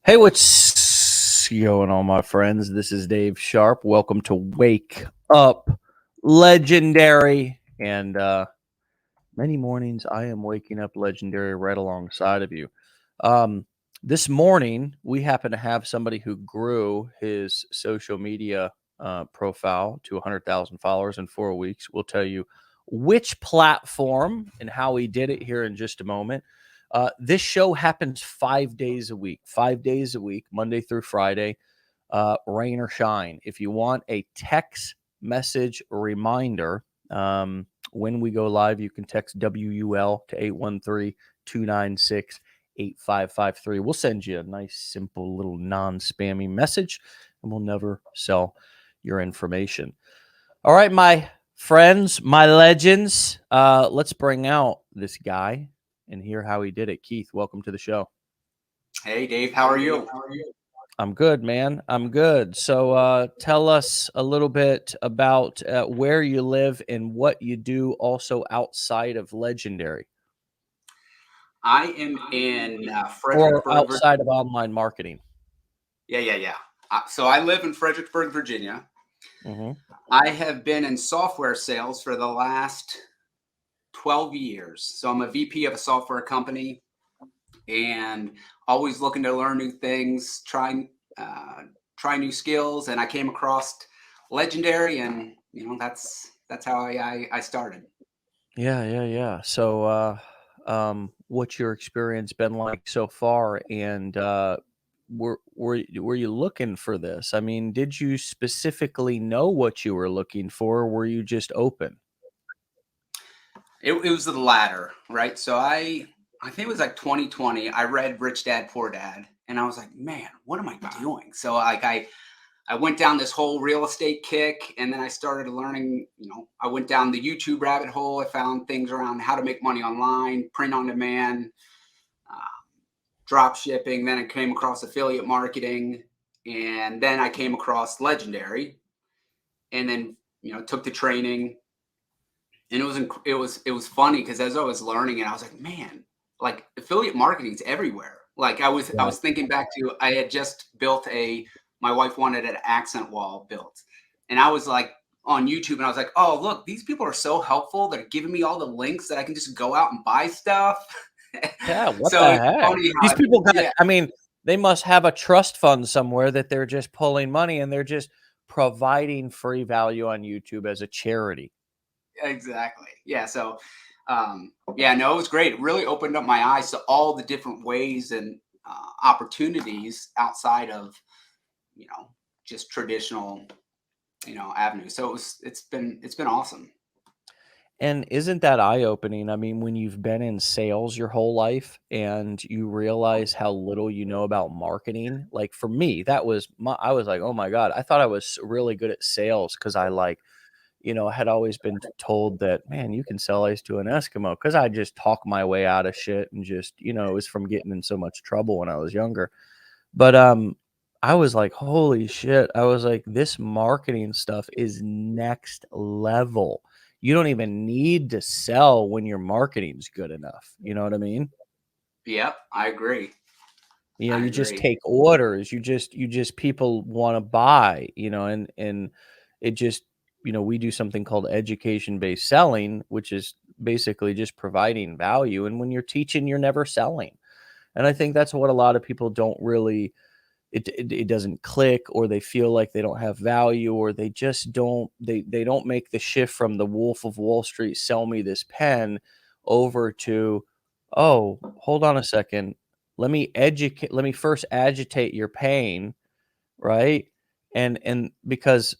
Hey, what's going on, my friends? This is Dave Sharpe. Welcome to Wake Up Legendary. And many mornings I am waking up legendary right alongside of you. Um, this morning, we happen to have somebody who grew his social media profile to 100,000 followers in 4 weeks. We'll tell you which platform and how he did it here in just a moment. This show happens 5 days a week, Monday through Friday, rain or shine. If you want a text message reminder, when we go live, you can text WUL to 813-296-8553. We'll send you a nice, simple, little non-spammy message, and we'll never sell your information. All right, my friends, my legends, let's bring out this guy and hear how he did it. Keith, welcome to the show. Hey, Dave, how are you? I'm good, man. I'm good. So tell us a little bit about where you live and what you do also outside of Legendary I am in or Fredericksburg, outside of Virginia. online marketing. Yeah. So I live in Fredericksburg, Virginia. Mm-hmm. I have been in software sales for the last 12 years. So I'm a VP of a software company and always looking to learn new things, try new skills. And I came across Legendary, and that's how I started. Yeah. So what's your experience been like so far? And were you looking for this? I mean, did you specifically know what you were looking for, or were you just open? It was the latter, right? So I think it was like 2020. I read Rich Dad Poor Dad, and I was like, man, what am I doing? So I went down this whole real estate kick, and then I started learning. I went down the YouTube rabbit hole. I found things around how to make money online, print on demand, uh, drop shipping. Then I came across affiliate marketing, and then I came across Legendary, and then took the training. And it was funny because as I was learning it, I was like, man, like affiliate marketing is everywhere. Like I Right. was thinking back to I had just built my wife wanted an accent wall built, and I was like on YouTube, and I was like, oh look, these people are so helpful. They're giving me all the links that I can just go out and buy stuff. Yeah, what So the it's heck? funny These how people got yeah, I mean, they must have a trust fund somewhere that they're just pulling money and they're just providing free value on YouTube as a charity. exactly. Yeah. So yeah, no, it was great. It really opened up my eyes to all the different ways and opportunities outside of you know just traditional avenues. So it's been awesome. And isn't that eye-opening? I mean, when you've been in sales your whole life and you realize how little you know about marketing, like for me, that was I was like, "Oh my God." I thought I was really good at sales because I like, had always been told that, man, you can sell ice to an Eskimo because I just talk my way out of shit and just, it was from getting in so much trouble when I was younger. But I was like, holy shit. I was like, this marketing stuff is next level. You don't even need to sell when your marketing's good enough. You know what I mean? Yep, I agree. I You just agree. take orders. You just people want to buy, and it just, we do something called education-based selling, which is basically just providing value. And when you're teaching, you're never selling. And I think that's what a lot of people don't really it doesn't click, or they feel like they don't have value, or they just they don't make the shift from the Wolf of Wall Street, sell me this pen, over to, oh, hold on a second, let me first agitate your pain, right? And because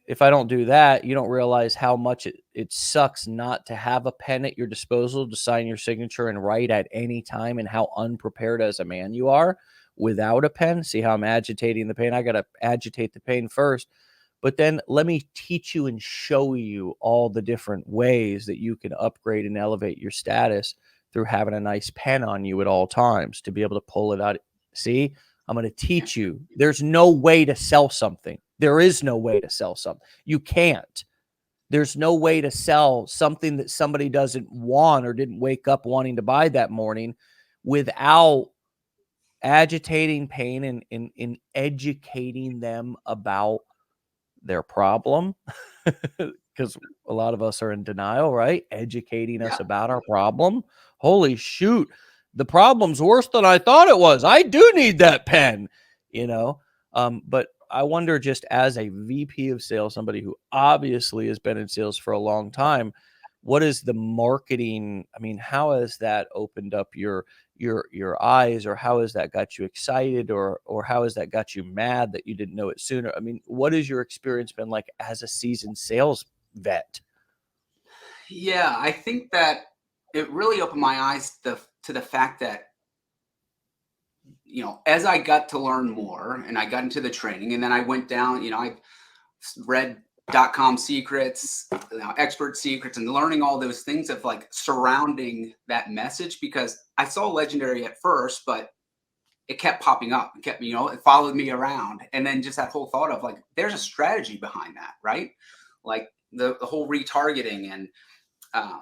if I don't do that, you don't realize how much it sucks not to have a pen at your disposal to sign your signature and write at any time, and how unprepared as a man you are without a pen. See how I'm agitating the pain? I got to agitate the pain first. But then let me teach you and show you all the different ways that you can upgrade and elevate your status through having a nice pen on you at all times to be able to pull it out. See, I'm going to teach you. There's no way to sell something. There is no way to sell something. You can't. There's no way to sell something that somebody doesn't want or didn't wake up wanting to buy that morning without agitating pain and educating them about their problem, because a lot of us are in denial, right? Educating us Yeah. about our problem. Holy shoot, the problem's worse than I thought it was. I do need that pen, you know. But I wonder, just as a VP of sales, somebody who obviously has been in sales for a long time, what is the marketing? I mean, how has that opened up your eyes, or how has that got you excited, or how has that got you mad that you didn't know it sooner? I mean, what has your experience been like as a seasoned sales vet? Yeah, I think that it really opened my eyes to the fact that, as I got to learn more and I got into the training and then I went down, I read .com secrets, expert secrets, and learning all those things of like surrounding that message, because I saw legendary at first, but it kept popping up. It kept, it followed me around. And then just that whole thought of like, there's a strategy behind that, right? Like the whole retargeting. And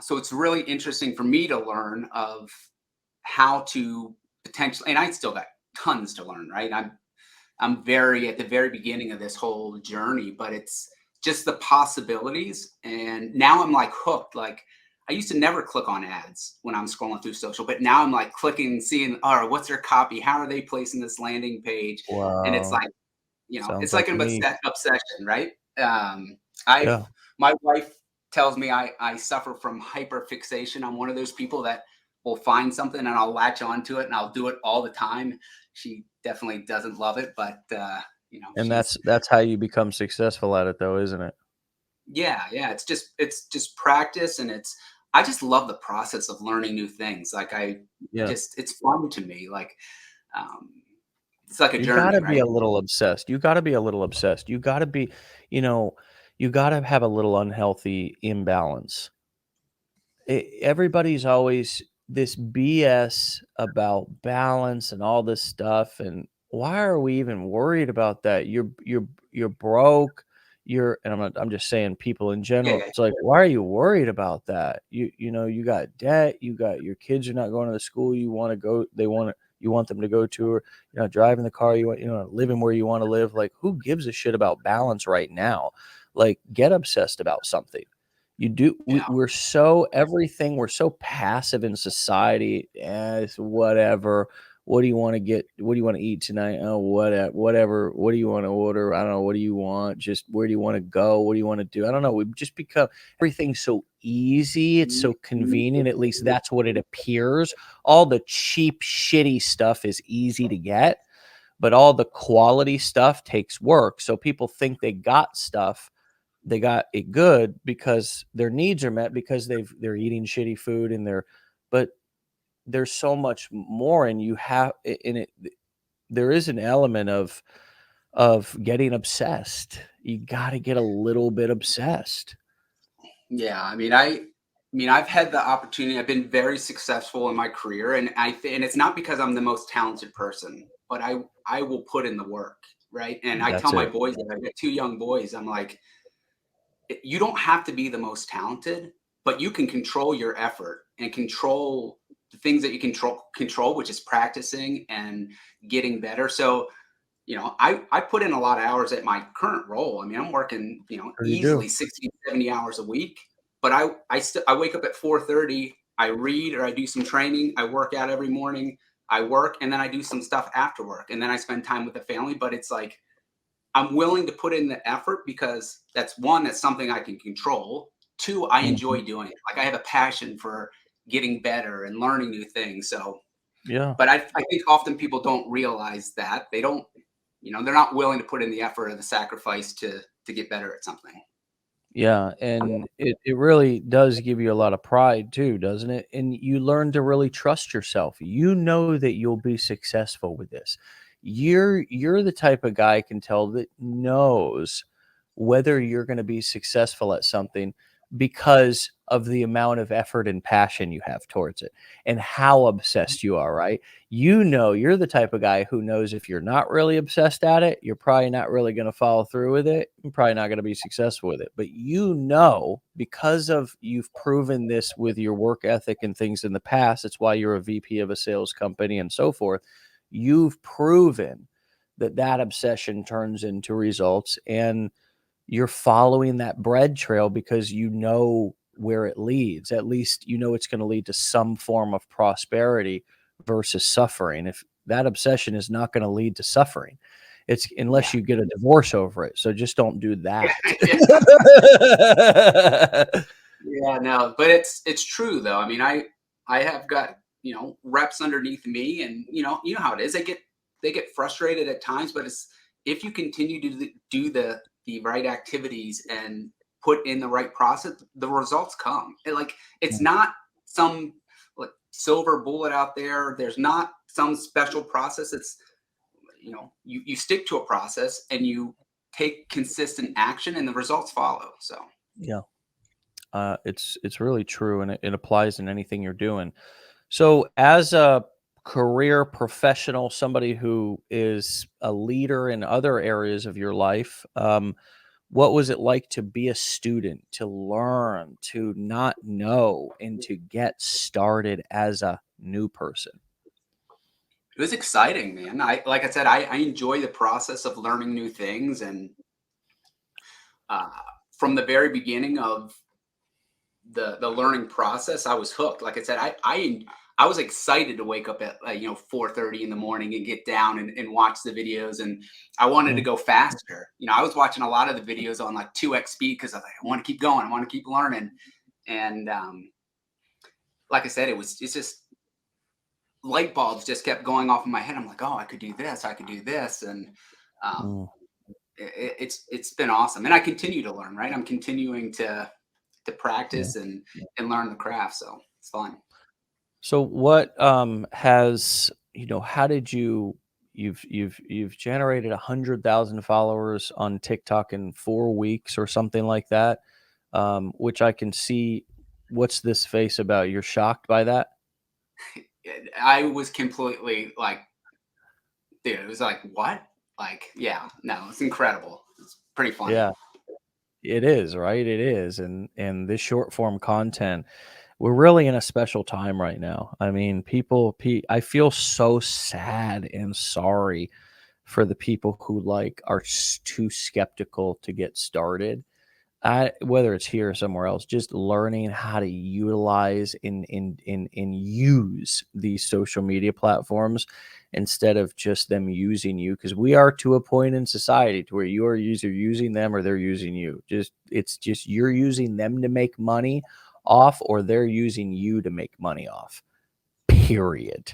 so it's really interesting for me to learn of how to potentially, and I still got tons to learn, right? I'm very at the very beginning of this whole journey, but it's just the possibilities. And now I'm like hooked. Like I used to never click on ads when I'm scrolling through social, but now I'm like clicking, seeing, all right, what's their copy? How are they placing this landing page? And it's Wow, like, it's sounds like like an me. obsession, right? I've Yeah. My wife tells me I suffer from hyperfixation. I'm one of those people that will find something and I'll latch onto it and I'll do it all the time. She definitely doesn't love it, but And she's that's how you become successful at it, though, isn't it? yeah. It's just practice, and I just love the process of learning new things. Like Yeah. it's fun to me. Like um, it's like a You journey, gotta be right? a little obsessed. You gotta be a little obsessed. You gotta be, you know, you gotta have a little unhealthy imbalance. Everybody's always this BS about balance and all this stuff, and why are we even worried about that? You're broke. I'm just saying, people in Yeah, general. yeah, It's like, why are you worried about that? You got debt. You got your kids are not going to the school you want to go. You want them to go to, or you're not driving the car you want. Living where you want to live. Like, who gives a shit about balance right now? Like, get obsessed about something. You do yeah, we're so everything we're so passive in society. It's whatever. What do you wanna get? What do you wanna eat tonight? Oh, whatever. What do you wanna order? I don't know. What do you want? Just where do you wanna go? What do you wanna do? I don't know. We've just become everything's so easy. It's so convenient. At least that's what it appears. All the cheap, shitty stuff is easy to get, but all the quality stuff takes work. So people think they got it good because their needs are met because they're eating shitty food and but there's so much more, and you have in it there is an element of getting obsessed. You got to get a little bit obsessed. yeah. I've had the opportunity. I've been very successful in my career, and and it's not because I'm the most talented person, but I will put in the work, right? And I tell That's my it. boys that I've got two young boys. I'm like, you don't have to be the most talented, but you can control your effort and control the things that you control, which is practicing and getting better. So, I put in a lot of hours at my current role. I mean, I'm working, Sure you do. easily 60, 70 hours a week, but I wake up at 4:30, I read or I do some training, I work out every morning, I work, and then I do some stuff after work, and then I spend time with the family. But it's like I'm willing to put in the effort because that's something I can control. Two, I Mhm. enjoy doing it. Like I have a passion for getting better and learning new things. So, Yeah. but I think often people don't realize that they don't, they're not willing to put in the effort or the sacrifice to get better at something. Yeah, and it really does give you a lot of pride too, doesn't it? And you learn to really trust yourself. You know that you'll be successful with this. You're the type of guy I can tell that knows whether you're going to be successful at something because of the amount of effort and passion you have towards it and how obsessed you are, right? You're the type of guy who knows if you're not really obsessed at it, you're probably not really going to follow through with it. You're probably not going to be successful with it. But because of you've proven this with your work ethic and things in the past, it's why you're a VP of a sales company and so forth. you've proven that that obsession turns into results, and you're following that bread trail because you know where it leads. At least you know it's going to lead to some form of prosperity versus suffering. If that obsession is not going to lead to suffering, it's Yeah. unless you get a divorce over it. So just don't do that. Yeah. Yeah, no, but it's true though. I mean, I have got, reps underneath me, and you know how it is. They get frustrated at times, but it's if you continue to do the right activities and put in the right process, the results come. It's not some like silver bullet out there. There's not some special process. It's you stick to a process and you take consistent action, and the results follow. So Yeah. It's really true, and it applies in anything you're doing. So, as a career professional, somebody who is a leader in other areas of your life, what was it like to be a student, to learn, to not know, and to get started as a new person? it was exciting, man. Like I said, I enjoy the process of learning new things, and uh, from the very beginning of the learning process, I was hooked. Like I said, I was excited to wake up at 4:30 in the morning and get down and watch the videos, and I wanted to Mm, go faster. I was watching a lot of the videos on like 2x speed because I want to keep going, I want to keep learning, and like I said, it's just light bulbs just kept going off in my head. I'm like, oh, I could do this, I could do this, and um, mm, it's been awesome, and I continue to learn. Right, I'm continuing to yeah. practice and learn the craft, so it's fun. So what has how did you've generated 100,000 followers on TikTok in 4 weeks or something like that, which I can see. What's this face about? You're shocked by that? I was completely like, dude, it was like, what? Like, yeah, no, it's incredible. It's pretty funny. Yeah, it is, right? It is, and this short form content, we're really in a special time right now. I mean, I feel so sad and sorry for the people who are too skeptical to get started. Whether it's here or somewhere else, just learning how to utilize and use these social media platforms instead of just them using you, because we are to a point in society to where you are either using them or they're using you. It's just you're using them to make money off, or they're using you to make money off. Period.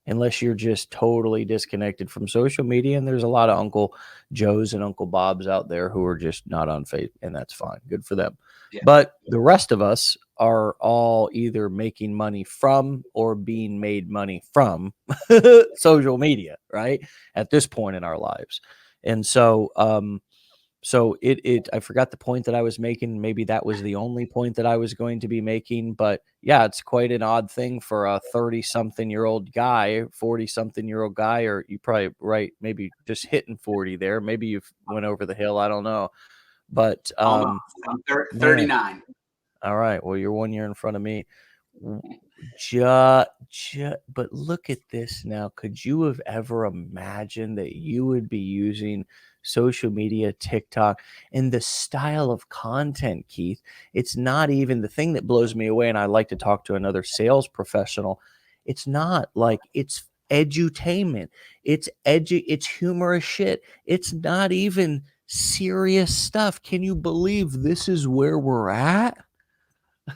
Unless you're just totally disconnected from social media, and there's a lot of Uncle Joes and Uncle Bobs out there who are just not on faith, and that's fine. Good for them. Yeah. But the rest of us are all either making money from or being made money from social media, right? At this point in our lives. And so it I forgot the point that I was making. Maybe that was the only point that I was going to be making, but yeah, it's quite an odd thing for a 30-something-year-old guy, 40-something-year-old guy, or you probably right, maybe just hitting 40 there. Maybe you've went over the hill, I don't know. But Almost. I'm man, 39. all right. Well, you're 1 year in front of me. W- but look at this now. Could you have ever imagined that you would be using social media, TikTok, and the style of content, Keith? It's not even the thing that blows me away. And I like to talk to another sales professional. It's not like it's edutainment. It's humorous shit. It's not even serious stuff. Can you believe this is where we're at?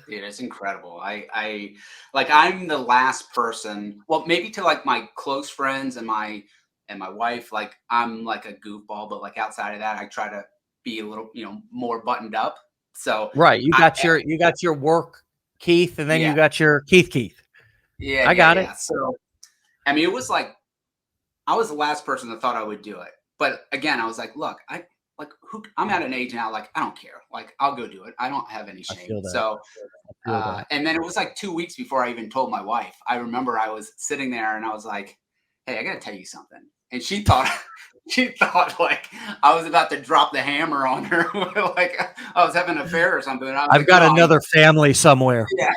Dude, it's incredible. I'm the last person, well, maybe to like my close friends and my wife, like I'm like a goofball, but like outside of that, I try to be a little, more buttoned up. So Right, I you got your work Keith, and then yeah, you got your Keith. yeah, I yeah, got it. yeah. So I mean, it was like I was the last person that thought I would do it. But again, I was like, look, I'm at an age now, like I don't care. Like I'll go do it. I don't have any I shame. feel that. So I feel that. and then it was like 2 weeks before I even told my wife. I remember I was sitting there and I was like, hey, I gotta tell you something. And she thought she thought like I was about to drop the hammer on her, like I was having an affair or something. And I was I've like, got no, another family somewhere. yeah,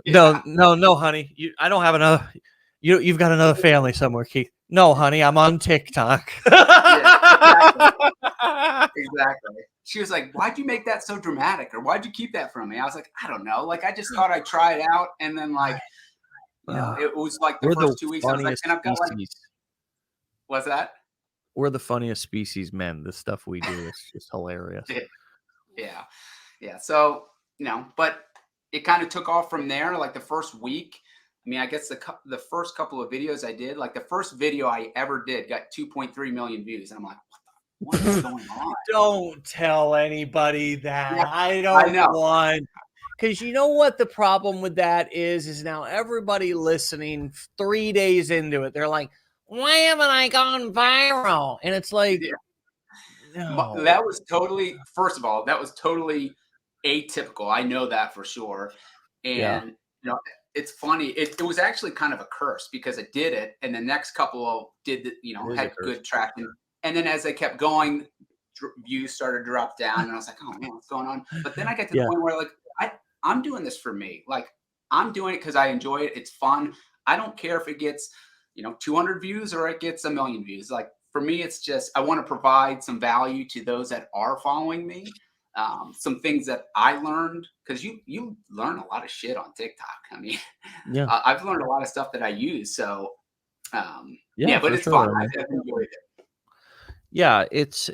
No, yeah. no, no, honey. I don't have another. You've got another family somewhere, Keith. No, honey, I'm on TikTok. Yeah, exactly. Exactly. She was like, "Why'd you make that so dramatic? Or why'd you keep that from me?" I was like, "I don't know. Like, I just thought I'd try it out." And then, like, Ugh. it was like the We're the first 2 weeks, I was like, funniest and I've got like, species. what's that? We're the funniest species, men. The stuff we do is just hilarious. Yeah. Yeah. So, but it kind of took off from there. Like the first week, I mean, I guess the first couple of videos I did, like the first video I ever did got 2.3 million views. And I'm like, what is going on? Don't tell anybody Yeah, that. I I don't know. want, because you know what the problem with that is now everybody listening 3 days into it, they're like, why haven't I gone viral? And it's like, Yeah. no. That was totally, first of all, that was totally atypical. I know that for sure. Yeah, And, it's funny. It was actually kind of a curse because I did it. And the next couple of it is a had curse. good traction. And then as they kept going, views started to drop down. And I was like, oh man, what's going on? But then I get to the Yeah, point where like, I'm doing this for me. Like I'm doing it because I enjoy it. It's fun. I don't care if it gets, 200 views or it gets a million views. Like for me, it's just I want to provide some value to those that are following me. Some things that I learned because you learn a lot of shit on TikTok. I mean, yeah, I've learned a lot of stuff that I use. So yeah, yeah, but for it's fun. sure. I mean, I've enjoyed it. yeah, it's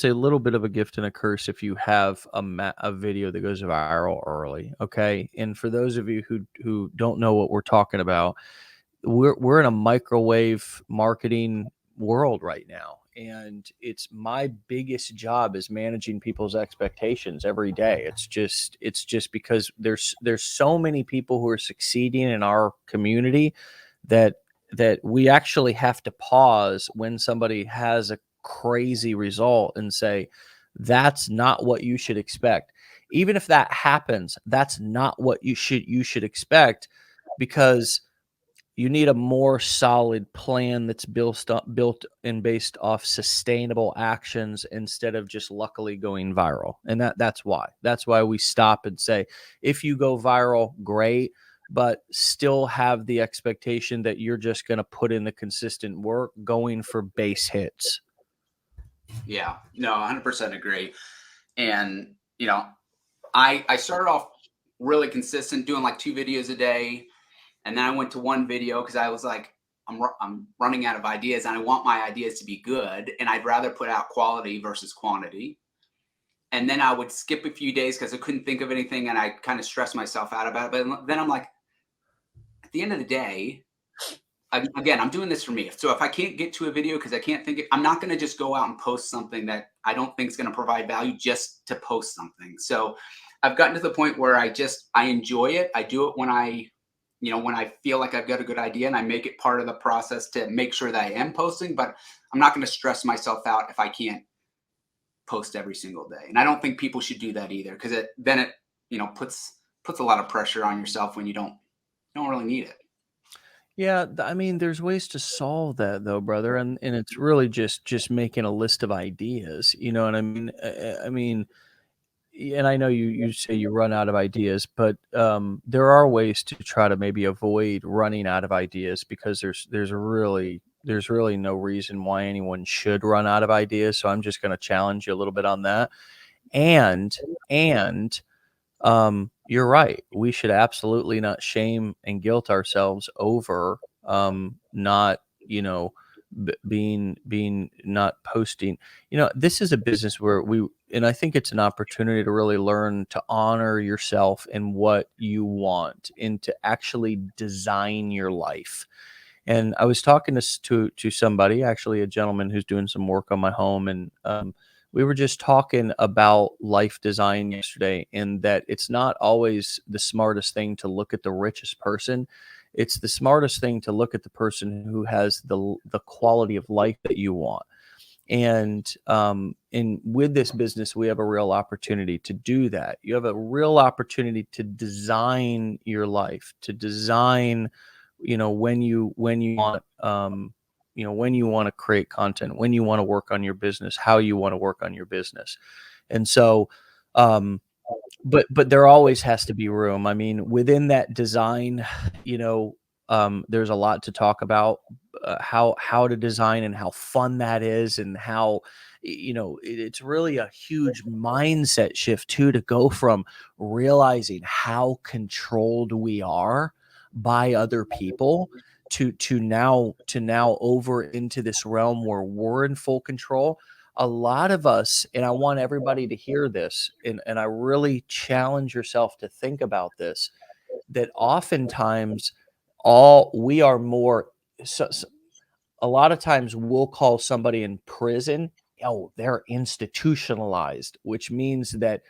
a little bit of a gift and a curse if you have a video that goes viral early. Okay, and for those of you who don't know what we're talking about, we're in a microwave marketing world right now, and it's my biggest job is managing people's expectations every day. It's just because there's so many people who are succeeding in our community that we actually have to pause when somebody has a crazy result and say that's not what you should expect. Even if that happens, that's not what you should expect, because you need a more solid plan that's built and based off sustainable actions instead of just luckily going viral. And that's why we stop and say, if you go viral, great, but still have the expectation that you're just going to put in the consistent work going for base hits. Yeah, no, 100% agree. And I started off really consistent, doing like 2 videos a day. And then I went to one video because I was like, I'm running out of ideas and I want my ideas to be good. And I'd rather put out quality versus quantity. And then I would skip a few days because I couldn't think of anything and I kind of stressed myself out about it. But then I'm like, at the end of the day, again, I'm doing this for me. So if I can't get to a video because I can't think, I'm not going to just go out and post something that I don't think is going to provide value just to post something. So I've gotten to the point where I enjoy it. I do it when when I feel like I've got a good idea and I make it part of the process to make sure that I am posting, but I'm not going to stress myself out if I can't post every single day. And I don't think people should do that either because it puts a lot of pressure on yourself when you don't really need it. Yeah, I mean, there's ways to solve that though, brother, and it's really just making a list of ideas. You know what I mean? I mean, and I know you say you run out of ideas, but there are ways to try to maybe avoid running out of ideas, because there's really no reason why anyone should run out of ideas. So I'm just going to challenge you a little bit on that. And you're right. We should absolutely not shame and guilt ourselves over not, being not posting. This is a business where and I think it's an opportunity to really learn to honor yourself and what you want, and to actually design your life. And I was talking to somebody, actually a gentleman who's doing some work on my home, and we were just talking about life design yesterday, and that it's not always the smartest thing to look at the richest person. It's the smartest thing to look at the person who has the quality of life that you want. And with this business, we have a real opportunity to do that. You have a real opportunity to design your life, to design, when you want, when you want to create content, when you want to work on your business, how you want to work on your business. And so, um, but there always has to be room. I mean, within that design, you know, there's a lot to talk about. how to design and how fun that is, and how it's really a huge mindset shift too, to go from realizing how controlled we are by other people to now over into this realm where we're in full control. A lot of us, and I want everybody to hear this, and I really challenge yourself to think about this, that oftentimes all we are more so, a lot of times we'll call somebody in prison, oh, they're institutionalized, which means that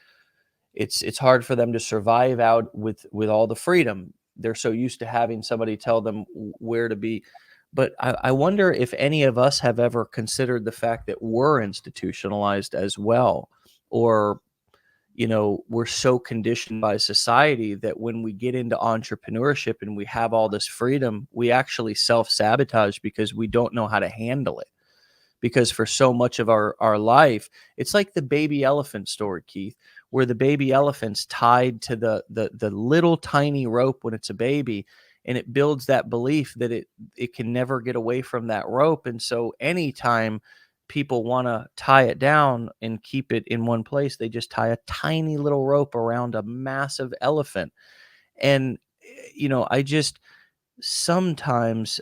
it's hard for them to survive out with all the freedom. They're so used to having somebody tell them where to be. But I wonder if any of us have ever considered the fact that we're institutionalized as well, or we're so conditioned by society that when we get into entrepreneurship and we have all this freedom, we actually self-sabotage because we don't know how to handle it. Because for so much of our life, it's like the baby elephant story, Keith, where the baby elephant's tied to the little tiny rope when it's a baby, and it builds that belief that it can never get away from that rope. And so anytime people want to tie it down and keep it in one place, they just tie a tiny little rope around a massive elephant. And I just sometimes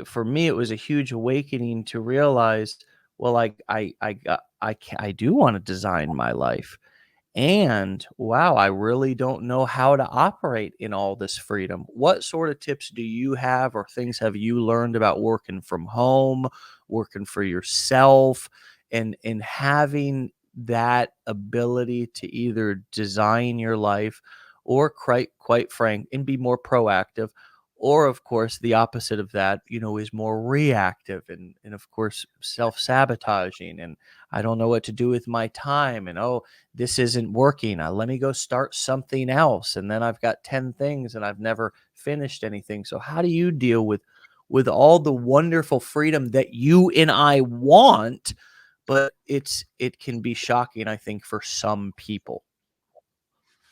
for me it was a huge awakening to realize, well, like I do want to design my life, and wow, I really don't know how to operate in all this freedom. What sort of tips do you have, or things have you learned about working from home, working for yourself, and having that ability to either design your life, or quite frank and be more proactive, or of course the opposite of that, is more reactive, and of course self-sabotaging, and I don't know what to do with my time, and oh, this isn't working. Let me go start something else. And then I've got 10 things and I've never finished anything. So how do you deal with all the wonderful freedom that you and I want, but it can be shocking, I think, for some people.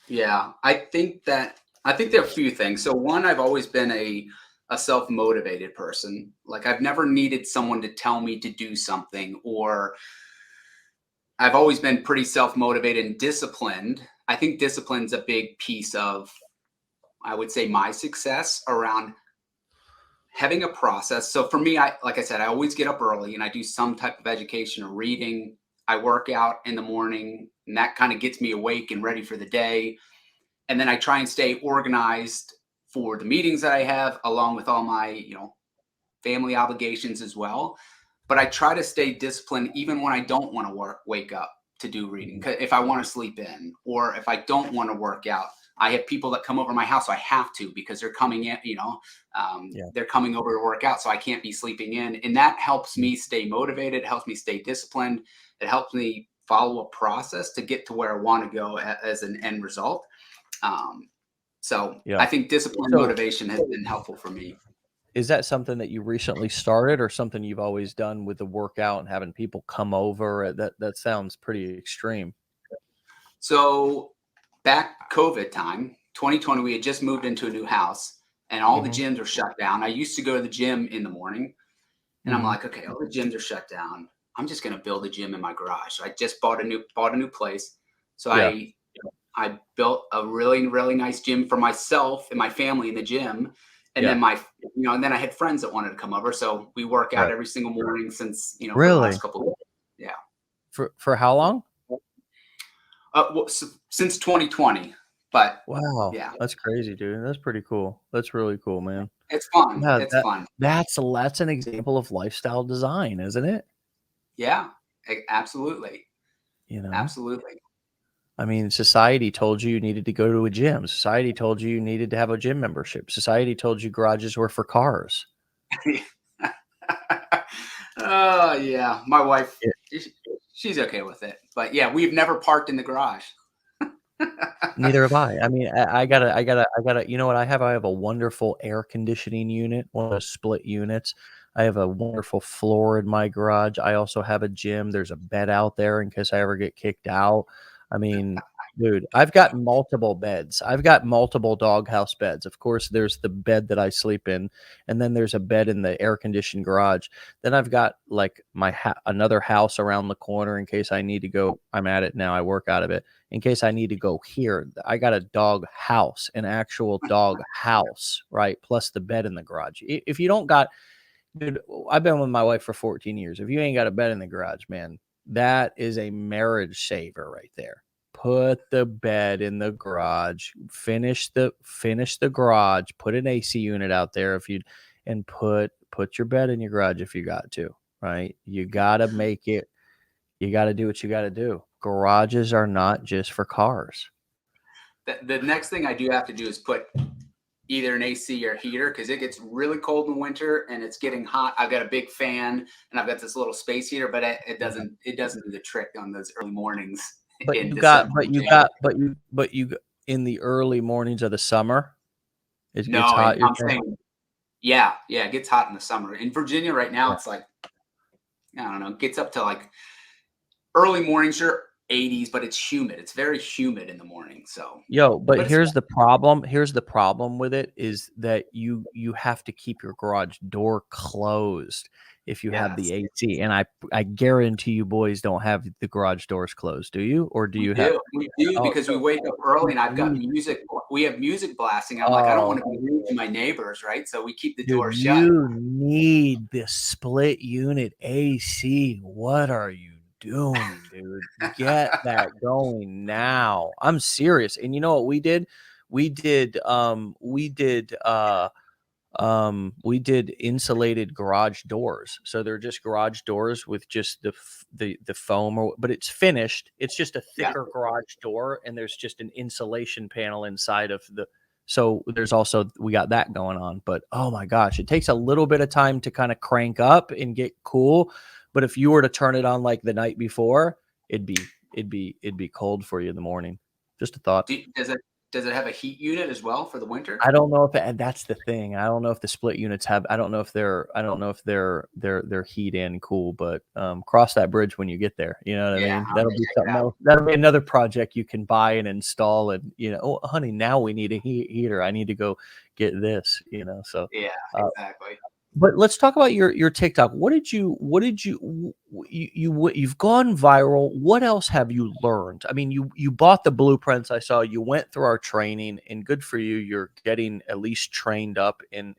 Yeah, I think there are a few things. So one, I've always been a self-motivated person. Like I've never needed someone to tell me to do something, or I've always been pretty self-motivated and disciplined. I think discipline's a big piece of, I would say, my success around having a process. So for me, like I said, I always get up early and I do some type of education or reading. I work out in the morning, and that kind of gets me awake and ready for the day. And then I try and stay organized for the meetings that I have, along with all my, family obligations as well. But I try to stay disciplined even when I don't want to wake up to do reading. Mhm. 'Cause if I want to sleep in, or if I don't want to work out, I have people that come over my house. So I have to, because they're coming in, Yeah. they're coming over to work out. So I can't be sleeping in. And that helps Mm. me stay motivated. It helps me stay disciplined. It helps me follow a process to get to where I want to go as an end result. Um, so Yeah. I think discipline and So motivation has been helpful for me. is that something that you recently started, or something you've always done with the workout and having people come over? That sounds pretty extreme. So back COVID time, 2020, we had just moved into a new house and all the Mhm. gyms were shut down. I used to go to the gym in the morning, and I'm Mhm. like, okay, all the gyms are shut down. I'm just going to build a gym in my garage. So I just bought a new place. So Yeah. I built a really, really nice gym for myself and my family in the gym. And Yeah. then and then I had friends that wanted to come over. So we work out Right. every single morning since, for the last Really? couple of years. Yeah. For how long? Well, since 2020, but Wow, yeah, that's crazy, dude. That's pretty cool. That's really cool, man. it's fun. Yeah, It's fun. that's an example of lifestyle design, isn't it? Yeah, absolutely. You know? Absolutely. I mean, society told you needed to go to a gym. Society told you needed to have a gym membership. Society told you garages were for cars. Oh, yeah. My wife, Yeah. sh- she's okay with it. But yeah, we've never parked in the garage. Neither have I. I mean, I gotta you know what I have? I have a wonderful air conditioning unit, one of those split units. I have a wonderful floor in my garage. I also have a gym. There's a bed out there in case I ever get kicked out. I mean, Dude, I've got multiple beds. I've got multiple doghouse beds. Of course, there's the bed that I sleep in, and then there's a bed in the air-conditioned garage. Then I've got, like, my another house around the corner in case I need to go. I'm at it now, I work out of it. In case I need to go here, I got a dog house, an actual dog house, right? Plus the bed in the garage. If you don't got dude, I've been with my wife for 14 years. If you ain't got a bed in the garage, man, that is a marriage saver right there. Put the bed in the garage, finish the garage, put an AC unit out there if you and put your bed in your garage if you got to, right? You got to make it you got to do what you got to do. Garages are not just for cars. The next thing I do have to do is put either an AC or heater because it gets really cold in the winter and it's getting hot. I've got a big fan and I've got this little space heater, but it doesn't do the trick on those early mornings But in you got December but and you January. got but you in the early mornings of the summer, it gets No, hot, you're I'm saying? saying, yeah, yeah, it gets hot in the summer. In Virginia right now, Yeah. it's like, I don't know, it gets up to like early mornings are 80s, but it's humid. It's very humid in the morning. So, Yo, but but it's here's the problem with it is that you have to keep your garage door closed if you have the yes, AC, and I guarantee you boys don't have the garage doors closed, do you? Or do we you have do. We do oh, because we so wake up early you and I've got need music. We have music blasting. I'm like, I don't want oh, to be rude to my neighbors, right? So we keep the dude, door shut. you need this split unit AC. What are you doing, dude? Get that going now. I'm serious. And you know what we did? We did insulated garage doors. So they're just garage doors with just the foam but it's finished. It's just a Yeah. thicker garage door and there's just an insulation panel inside of the so there's also we got that going on. But oh my gosh, it takes a little bit of time to kind of crank up and get cool. But if you were to turn it on like the night before, it'd be cold for you in the morning. Just a thought. Does it have a heat unit as well for the winter? I don't know if and that's the thing. I don't know if the split units have I don't know if they're heat and cool, but, cross that bridge when you get there, you know what I Yeah, mean? I'm That'll gonna be check it something out. else. That'll be another project you can buy and install and, "Oh, honey, now we need a heater. I need to go get this," so, Yeah, uh exactly. but let's talk about your TikTok. You've gone viral. What else have you learned? I mean, you bought the blueprints I saw. You went through our training and good for you. You're getting at least trained up in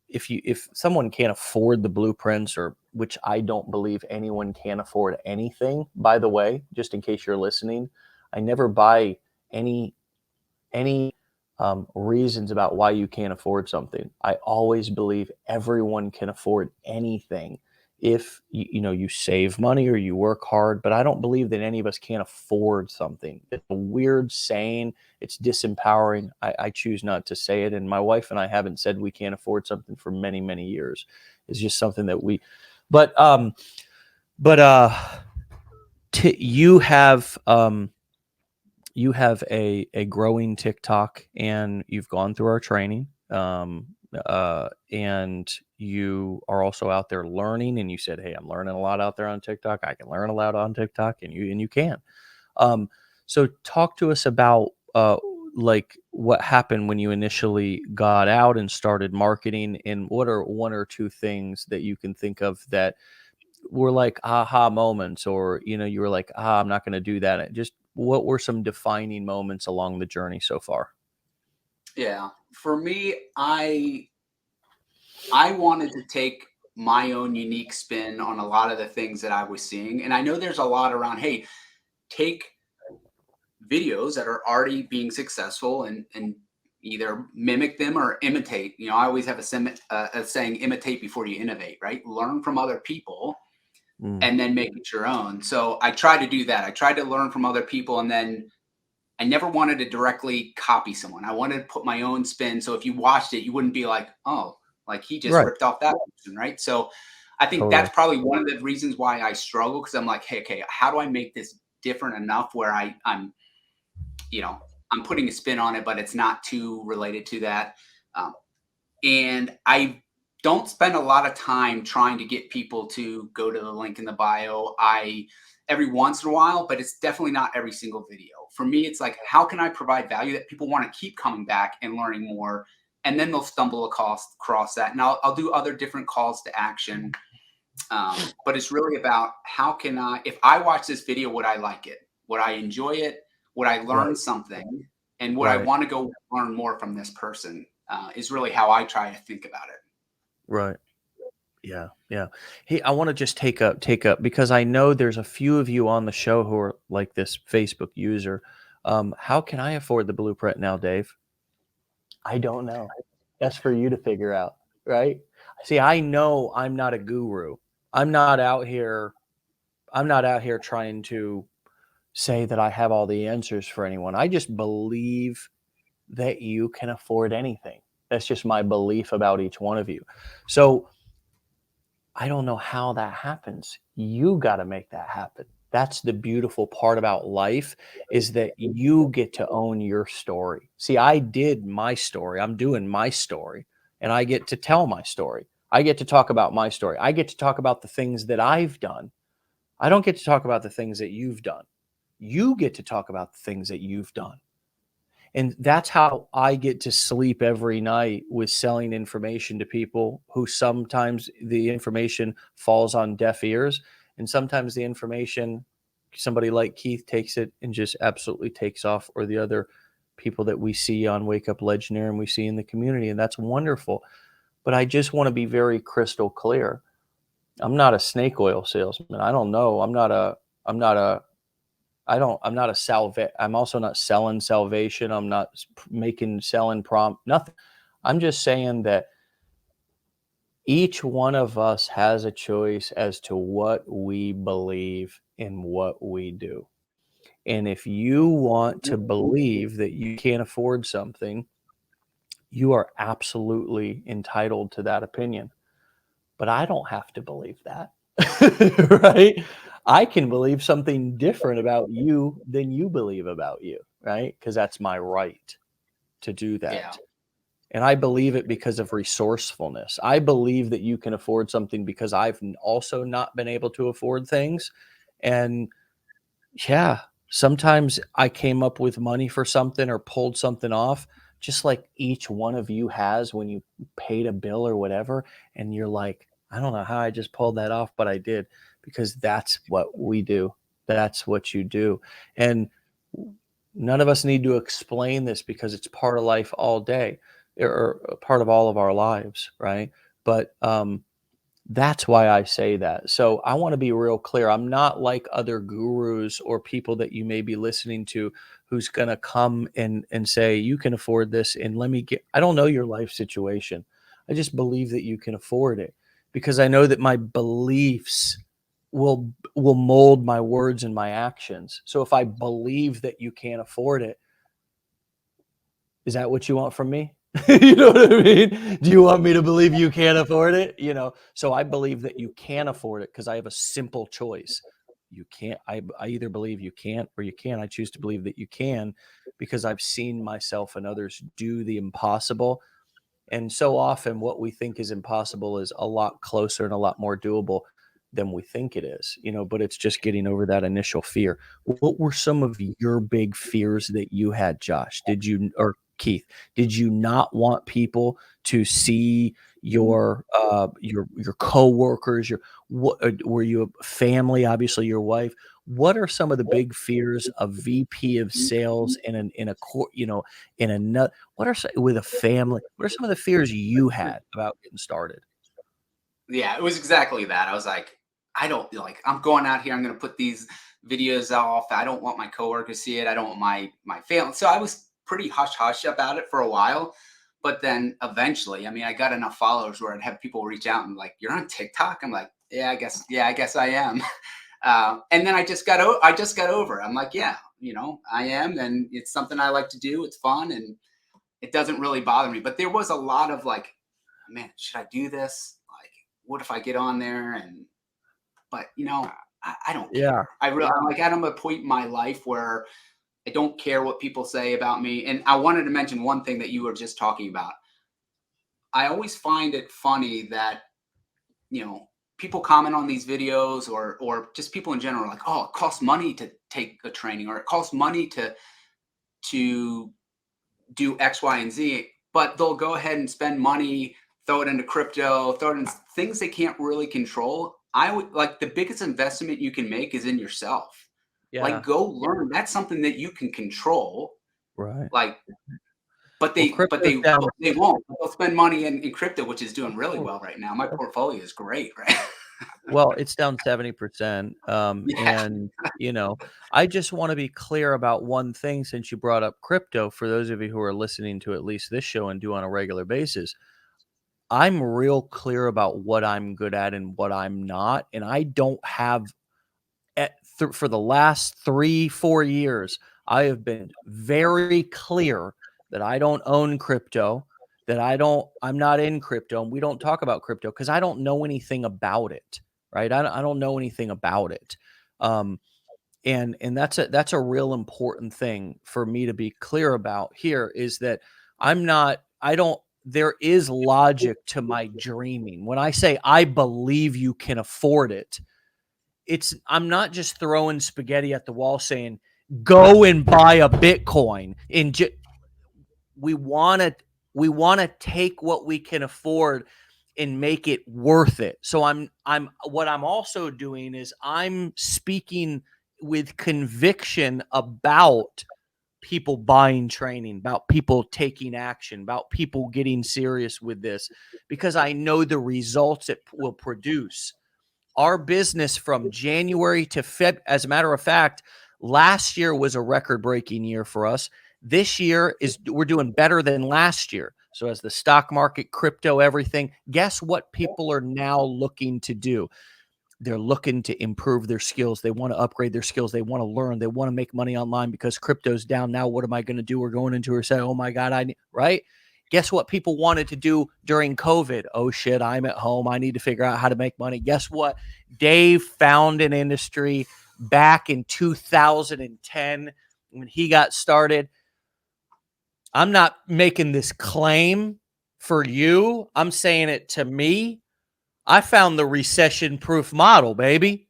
if someone can't afford the blueprints or which I don't believe anyone can afford anything, by the way, just in case you're listening, I never buy any any reasons about why you can't afford something. I always believe everyone can afford anything if you save money or you work hard. But I don't believe that any of us can't afford something. It's a weird saying. It's disempowering. I choose not to say it. And my wife and I haven't said we can't afford something for many many years. It's just something that we. But but you have a growing TikTok and you've gone through our training. And you are also out there learning and you said, "Hey, I'm learning a lot out there on TikTok. I can learn a lot on TikTok," and you can. Um, so talk to us about like what happened when you initially got out and started marketing and what are one or two things that you can think of that were like aha moments or you were like I'm not going to do that. Just what were some defining moments along the journey so far? Yeah. For me, I wanted to take my own unique spin on a lot of the things that I was seeing. And I know there's a lot around, hey, take videos that are already being successful and either mimic them or imitate. I always have a saying, imitate before you innovate, right? Learn from other people Mm, and then make it your own. So I tried to do that. I tried to learn from other people and then I never wanted to directly copy someone. I wanted to put my own spin. So if you watched it, you wouldn't be like, oh, like he just right. ripped off that person, right? So I think Totally. that's probably one of the reasons why I struggle because I'm like, hey, okay, how do I make this different enough where you know, I'm putting a spin on it, but it's not too related to that. Um, and I don't spend a lot of time trying to get people to go to the link in the bio. I every once in a while, but it's definitely not every single video. For me, it's like, how can I provide value that people want to keep coming back and learning more? And then they'll stumble across that. And I'll do other different calls to action. But it's really about how can I, if I watch this video, would I like it? Would I enjoy it? Would I learn Right. something? And would I Right. want to go learn more from this person? Is really how I try to think about it. Right. Yeah, yeah. Hey, I wanna just take up because I know there's a few of you on the show who are like this Facebook user. How can I afford the blueprint now, Dave? I don't know. That's for you to figure out, right? See, I know I'm not a guru. I'm not out here I'm not out here trying to say that I have all the answers for anyone. I just believe that you can afford anything. That's just my belief about each one of you. So, I don't know how that happens. You got to make that happen. That's the beautiful part about life is that you get to own your story. See, I did my story. I'm doing my story and I get to tell my story. I get to talk about my story. I get to talk about the things that I've done. I don't get to talk about the things that you've done. You get to talk about the things that you've done. And that's how I get to sleep every night with selling information to people who sometimes the information falls on deaf ears. And sometimes the information, somebody like Keith takes it and just absolutely takes off, or the other people that we see on Wake Up Legendary and we see in the community. And that's wonderful. But I just want to be very crystal clear. I'm not a snake oil salesman. I don't know. I'm not a I'm not a I'm also not selling salvation. I'm not making selling prompt, nothing. I'm just saying that each one of us has a choice as to what we believe in what we do. And if you want to believe that you can't afford something, you are absolutely entitled to that opinion. But I don't have to believe that. Right? I can believe something different about you than you believe about you, right? Because that's my right to do Yeah. that. And I believe it because of resourcefulness. I believe that you can afford something because I've also not been able to afford things. And yeah, sometimes I came up with money for something or pulled something off, just like each one of you has when you paid a bill or whatever. And you're like, I don't know how I just pulled that off, but I did because that's what we do. That's what you do. And none of us need to explain this because it's part of life all day or part of all of our lives, right? But that's why I say that. So I want to be real clear. I'm not like other gurus or people that you may be listening to who's going to come and say you can afford this and let me get I don't know your life situation. I just believe that you can afford it because I know that my beliefs will mold my words and my actions. So if I believe that you can't afford it, is that what you want from me? You know what I mean? Do you want me to believe you can't afford it? You know, so I believe that you can afford it because I have a simple choice. You can't, I either believe you can't or you can. I choose to believe that you can because I've seen myself and others do the impossible. And so often, what we think is impossible is a lot closer and a lot more doable than we think it is, you know, but it's just getting over that initial fear. What were some of your big fears that you had, Josh? Did you, or Keith, did you not want people to see your coworkers, your what were you a family, obviously your wife? What are some of the big fears of VP of sales in a court, you know, in a nut what are with a family, what are some of the fears you had about getting started? Yeah, it was exactly that. I was like, I don't like I'm going out here, I'm gonna put these videos off. I don't want my coworkers to see it. I don't want my family. So I was pretty hush hush about it for a while. But then eventually, I mean, I got enough followers where I'd have people reach out and like, you're on TikTok? I'm like, yeah, I guess I am. And then I just got over it. I'm like, yeah, I am, and it's something I like to do. It's fun, and it doesn't really bother me. But there was a lot of like, man, should I do this? Like, what if I get on there? But I don't care. Yeah. I'm like at a point in my life where I don't care what people say about me. And I wanted to mention one thing that you were just talking about. I always find it funny that, you know, people comment on these videos, or just people in general, like, oh, it costs money to take a training, or it costs money to do X, Y, and Z, but they'll go ahead and spend money, throw it into crypto, throw it in things they can't really control. I would like, the biggest investment you can make is in yourself. Like, Yeah. go learn. That's something that you can control. Right. Like, but Well, they crypto's down. they won't. They'll spend money in crypto, which is doing really Oh, well right now. My portfolio is great, right? well, it's down 70%. Yeah. And, I just want to be clear about one thing since you brought up crypto. For those of you who are listening to at least this show and do on a regular basis, I'm real clear about what I'm good at and what I'm not. And I don't have, for the last 3, 4 years, I have been very clear that I don't own crypto, that I'm not in crypto, and we don't talk about crypto because I don't know anything about it, right? I don't know anything about it. Um, and that's a real important thing for me to be clear about here is that I don't there is logic to my dreaming. When I say I believe you can afford it, I'm not just throwing spaghetti at the wall saying go and buy a Bitcoin. We want to we want to take what we can afford and make it worth it. So what I'm also doing is I'm speaking with conviction about people buying training, about people taking action, about people getting serious with this because I know the results it will produce. Our business from January to Feb, as a matter of fact, last year was a record-breaking year for us. This year we're doing better than last year. So as the stock market, crypto, everything, guess what people are now looking to do? They're looking to improve their skills. They want to upgrade their skills. They want to learn. They want to make money online because crypto's down. Now, what am I going to do? We're going into a recession. Oh my God, right? Guess what people wanted to do during COVID? Oh shit, I'm at home. I need to figure out how to make money. Guess what? Dave found an industry back in 2010 when he got started. I'm not making this claim for you. I'm saying it to me. I found the recession proof model, baby.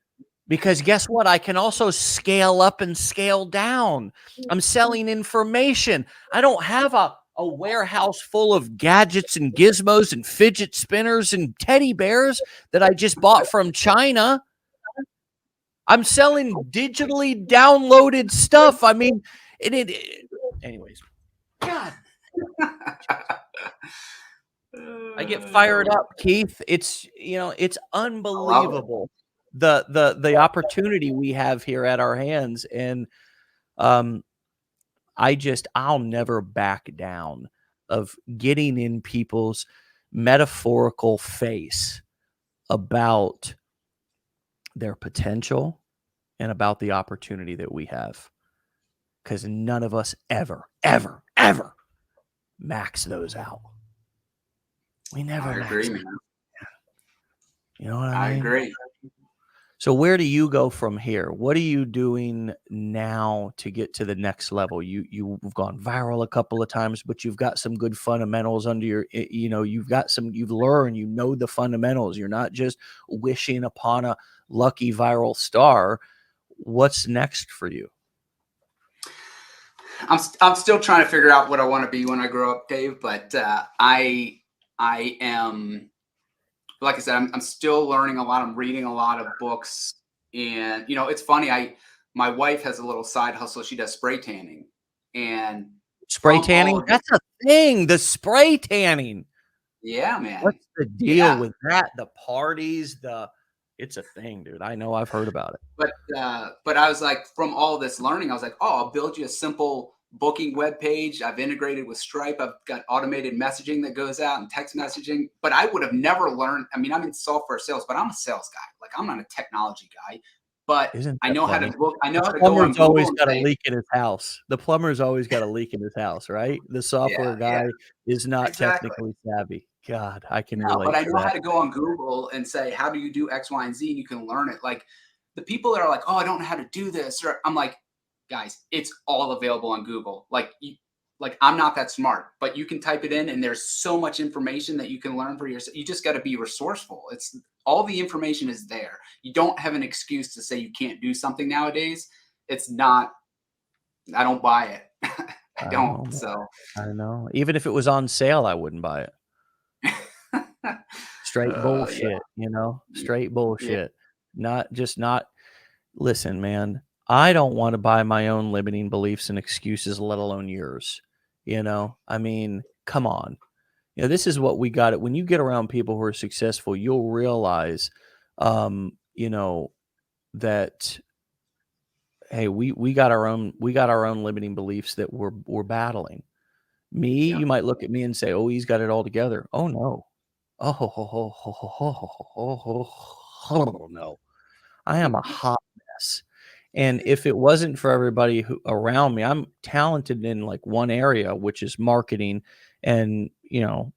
Because guess what? I can also scale up and scale down. I'm selling information. I don't have a warehouse full of gadgets and gizmos and fidget spinners and teddy bears that I just bought from China. I'm selling digitally downloaded stuff. I mean, anyways, God, I get fired up, Keith. It's I love it. unbelievable the opportunity we have here at our hands, and um, I'll never back down of getting in people's metaphorical face about their potential and about the opportunity that we have, because none of us ever, ever, ever max those out. We never I max agree, out. man. You know what I I mean? agree. So where do you go from here? What are you doing now to get to the next level? You've gone viral a couple of times, but you've got some good fundamentals under you've learned, the fundamentals. You're not just wishing upon a lucky viral star. What's next for you? I'm still trying to figure out what I want to be when I grow up, Dave. But I am, like I said, I'm still learning a lot. I'm reading a lot of books, and it's funny. My wife has a little side hustle. She does spray tanning, and Spray from all tanning? of this, That's a thing. The spray tanning. yeah, man, What's the deal yeah. with that? The parties, it's a thing, dude. I know I've heard about it. But I was like, from all this learning, I was like, oh, I'll build you a simple booking web page. I've integrated with Stripe. I've got automated messaging that goes out and text messaging. But I would have never learned. I mean, I'm in software sales, but I'm a sales guy. Like, I'm not a technology guy. But Isn't I that know how to funny? book. I know The how to go plumber's on Google always and got a say, leak in his house. The plumber's always got a leak in his house, right? The yeah, software yeah, guy is not exactly. technically savvy. God, I can No, but relate I to know how that. to go on Google and say, how do you do X, Y, and Z? And you can learn it. Like, the people that are like, oh, I don't know how to do this. Or I'm like, guys, it's all available on Google. like I'm not that smart, but you can type it in and there's so much information that you can learn for yourself. You just got to be resourceful. It's all the information is there. You don't have an excuse to say you can't do something nowadays. It's not, I don't buy it. I I don't. know, So man. I know. Even if it was on sale, I wouldn't buy it. Straight yeah, bullshit, straight yeah, bullshit. Not listen, man, I don't wanna buy my own limiting beliefs and excuses, let alone yours, I mean, come on. This is what we got it when you get around people who are successful, you'll realize, you know, that, hey, we got our own limiting beliefs that we're battling. Me, yeah. you might look at me and say, "Oh, he's got it all together." Oh, no. Oh, ho, ho, ho, ho, ho, ho, ho, ho, ho, no. I am a hot mess. And if it wasn't for everybody who around me, I'm talented in like one area, which is marketing. And,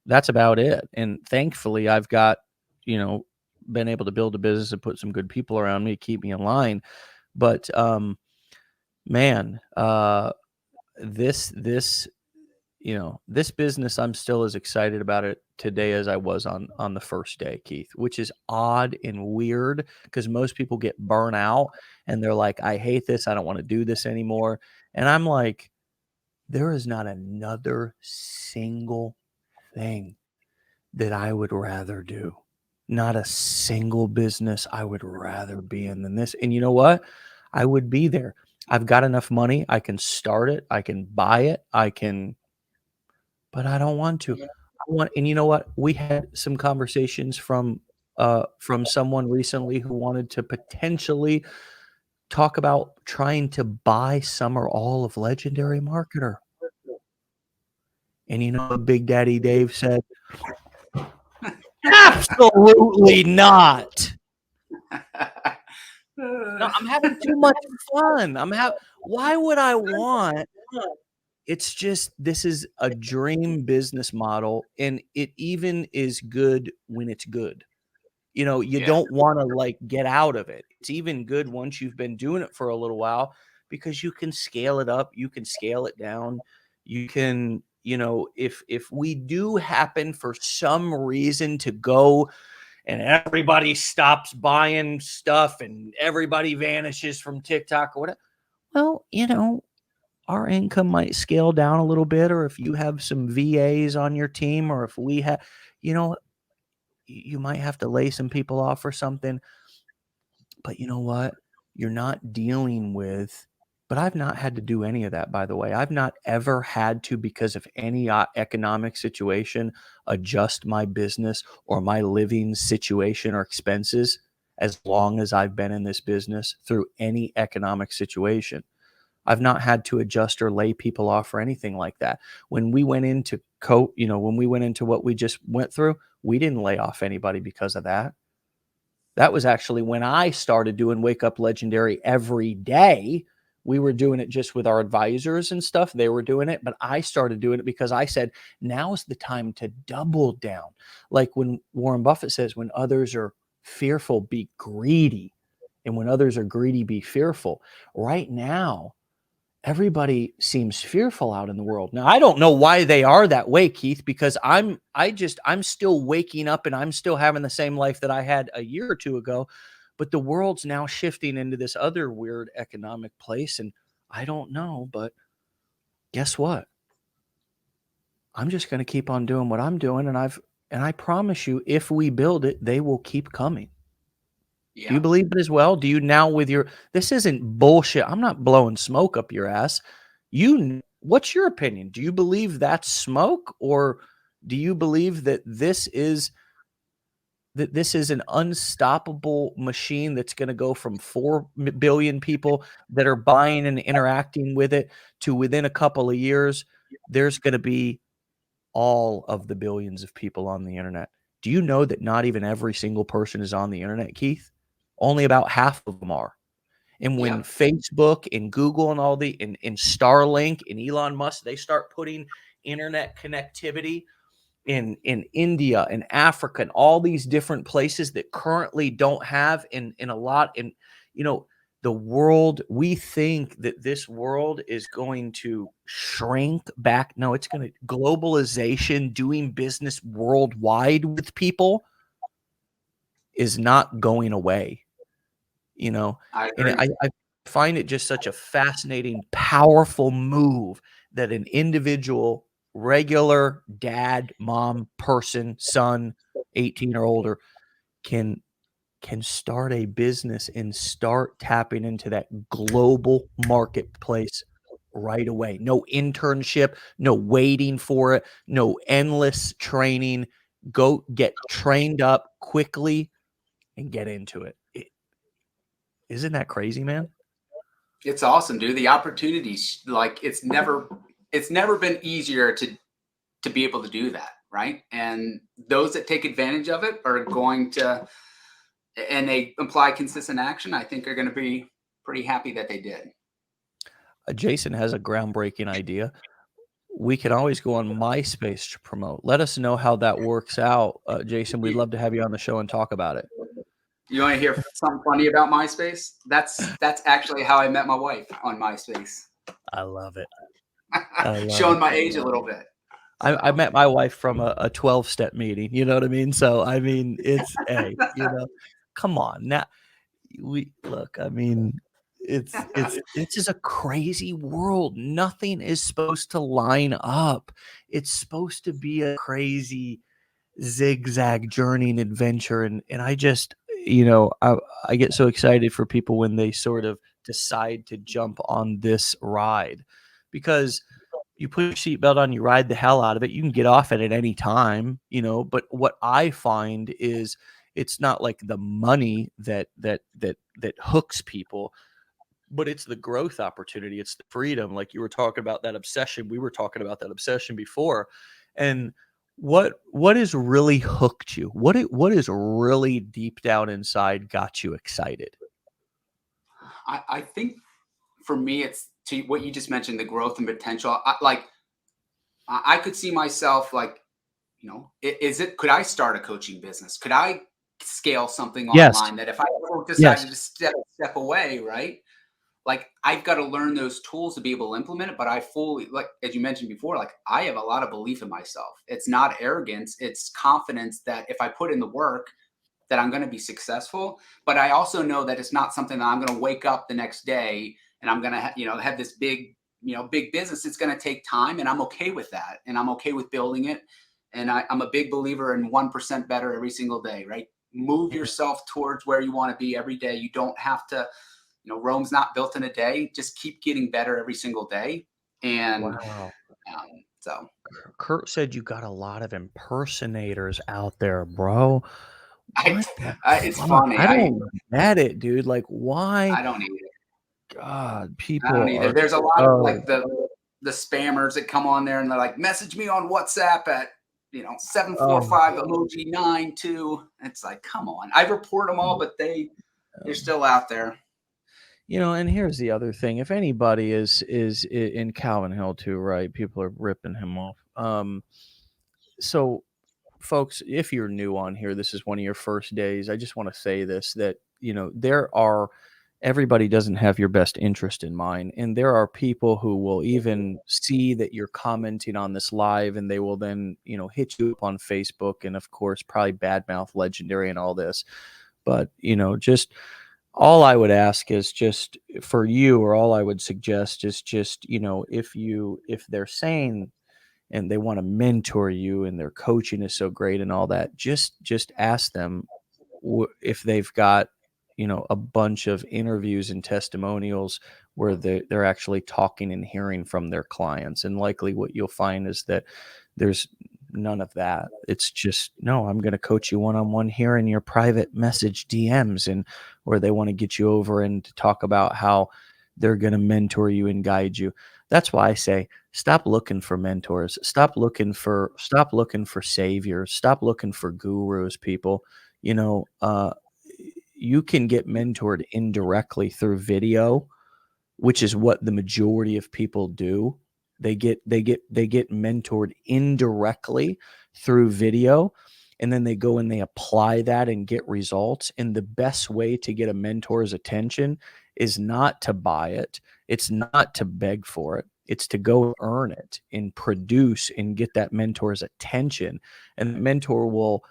that's about it. And thankfully, I've got, you know, been able to build a business and put some good people around me to keep me in line. But, man, this this business, I'm still as excited about it today as I was on the first day, Keith, which is odd and weird because most people get burnt out and they're like, I hate this. I don't want to do this anymore. And I'm like, there is not another single thing that I would rather do. Not a single business I would rather be in than this. And you know what? I would be there. I've got enough money. I can start it. I can buy it. But I don't want to. And you know what? We had some conversations from someone recently who wanted to potentially talk about trying to buy some or all of Legendary Marketer. And you know what Big Daddy Dave said? Absolutely not. No, I'm having too much fun. Why would I want It's just this is a dream business model, and it even is good when it's good. You yeah, don't wanna, like, get out of it. It's even good once you've been doing it for a little while because you can scale it up, you can scale it down. You can if we do happen for some reason to go and everybody stops buying stuff and everybody vanishes from TikTok or whatever, well, our income might scale down a little bit, or if you have some VAs on your team, or if we have, you know, you might have to lay some people off or something. But you know what? You're not dealing with, but I've not had to do any of that, by the way. I've not ever had to, because of any economic situation, adjust my business or my living situation or expenses as long as I've been in this business through any economic situation. I've not had to adjust or lay people off or anything like that. When we went into when we went into what we just went through, we didn't lay off anybody because of that. That was actually when I started doing Wake Up Legendary every day. We were doing it just with our advisors and stuff. They were doing it, but I started doing it because I said, now's the time to double down. Like when Warren Buffett says, when others are fearful, be greedy. And when others are greedy, be fearful. Right now, everybody seems fearful out in the world. Now, I don't know why they are that way, Keith, because I'm still waking up and I'm still having the same life that I had a year or two ago, but the world's now shifting into this other weird economic place, and I don't know, but guess what? I'm just going to keep on doing what I'm doing, and I promise you, if we build it, they will keep coming. Do you yeah, believe it as well? Do you now with your this isn't bullshit. I'm not blowing smoke up your ass. What's your opinion? Do you believe that's smoke, or do you believe that this is an unstoppable machine that's going to go from 4 billion people that are buying and interacting with it to within a couple of years there's going to be all of the billions of people on the internet? Do you know that not even every single person is on the internet, Keith? Only about half of them are. And when yeah, Facebook and Google and all and Starlink and Elon Musk, they start putting internet connectivity in India and Africa and all these different places that currently don't have in a lot. And you know, the world, we think that this world is going to shrink back. No, it's going to globalization, doing business worldwide with people is not going away, you know. I And agree. I find it just such a fascinating, powerful move that an individual, regular dad, mom, person, son, 18 or older can start a business and start tapping into that global marketplace right away. No internship, no waiting for it, no endless training. Go get trained up quickly and get into it. Isn't that crazy, man? It's awesome, dude. The opportunities, like it's never been easier to be able to do that, right? And those that take advantage of it are going to, and they apply consistent action, I think are going to be pretty happy that they did. Jason has a groundbreaking idea. We can always go on MySpace to promote. Let us know how that works out, Jason. We'd love to have you on the show and talk about it. You want to hear something funny about MySpace? That's actually how I met my wife, on MySpace. I love it. I love Showing it. my age a little bit. I So met my wife from a 12-step meeting, you know what I mean? So, I mean, it's hey, come on. Now we look, I mean, it's just a crazy world. Nothing is supposed to line up. It's supposed to be a crazy zigzag journey and adventure, and I just, I get so excited for people when they sort of decide to jump on this ride, because you put your seatbelt on, you ride the hell out of it. You can get off it at any time, but what I find is it's not like the money that hooks people, but it's the growth opportunity. It's the freedom. Like you were talking about that obsession. We were talking about that obsession before. And what is really hooked you? What is really deep down inside got you excited? I think for me, it's to what you just mentioned, the growth and potential. I could see myself like, is it, could I start a coaching business? Could I scale something Yes. online that if I ever Yes. decided to step away, right? Like I've got to learn those tools to be able to implement it. But I fully, like, as you mentioned before, like I have a lot of belief in myself. It's not arrogance, it's confidence that if I put in the work, that I'm going to be successful. But I also know that it's not something that I'm going to wake up the next day and I'm going to, have this big, big business. It's going to take time, and I'm okay with that. And I'm okay with building it. And I'm a big believer in 1% better every single day, right? Move Mhm. yourself towards where you want to be every day. You don't have to, Rome's not built in a day. Just keep getting better every single day. And Wow. so Kurt said you got a lot of impersonators out there, bro. I, What the it's fuck? funny. I don't get it, dude. Like, why? I don't either. God, I don't people either. are There's a lot of so. like the spammers that come on there and they're like, message me on WhatsApp at 745 Oh, emoji 92. It's like, come on. I report them all, but they're still out there. and here's the other thing. If anybody in Calvin Hill too, right? People are ripping him off. So folks, if you're new on here, this is one of your first days. I just want to say this, that, there are, everybody doesn't have your best interest in mind. And there are people who will even see that you're commenting on this live, and they will then, hit you up on Facebook, and of course, probably badmouth Legendary and all this. But, just all I would ask is just for you, or all I would suggest is just, if they're saying and they want to mentor you and their coaching is so great and all that, just ask them if they've got, a bunch of interviews and testimonials where they're actually talking and hearing from their clients. And likely what you'll find is that there's none of that. It's just, no, I'm going to coach you one-on-one here in your private message DMs, and where they want to get you over and to talk about how they're going to mentor you and guide you. That's why I say stop looking for mentors. Stop looking for saviors. Stop looking for gurus, people. You know, uh you can get mentored indirectly through video, which is what the majority of people do. They get mentored indirectly through video. and then they go and they apply that and get results. And the best way to get a mentor's attention is not to buy it. It's not to beg for it. It's to go earn it and produce and get that mentor's attention. And the mentor will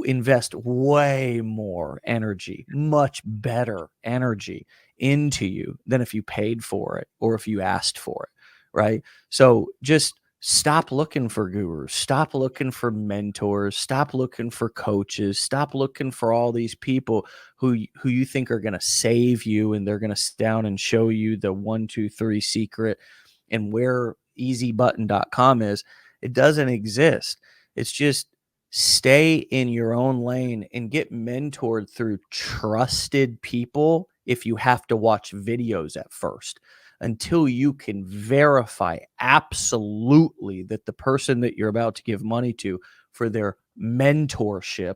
invest way more energy, much better energy into you than if you paid for it or if you asked for it. Right. So just stop looking for gurus, stop looking for mentors, stop looking for coaches, stop looking for all these people who you think are going to save you and they're going to sit down and show you the 1, 2, 3 secret and where easybutton.com is. It doesn't exist. It's just stay in your own lane and get mentored through trusted people if you have to watch videos at first, until you can verify absolutely that the person that you're about to give money to for their mentorship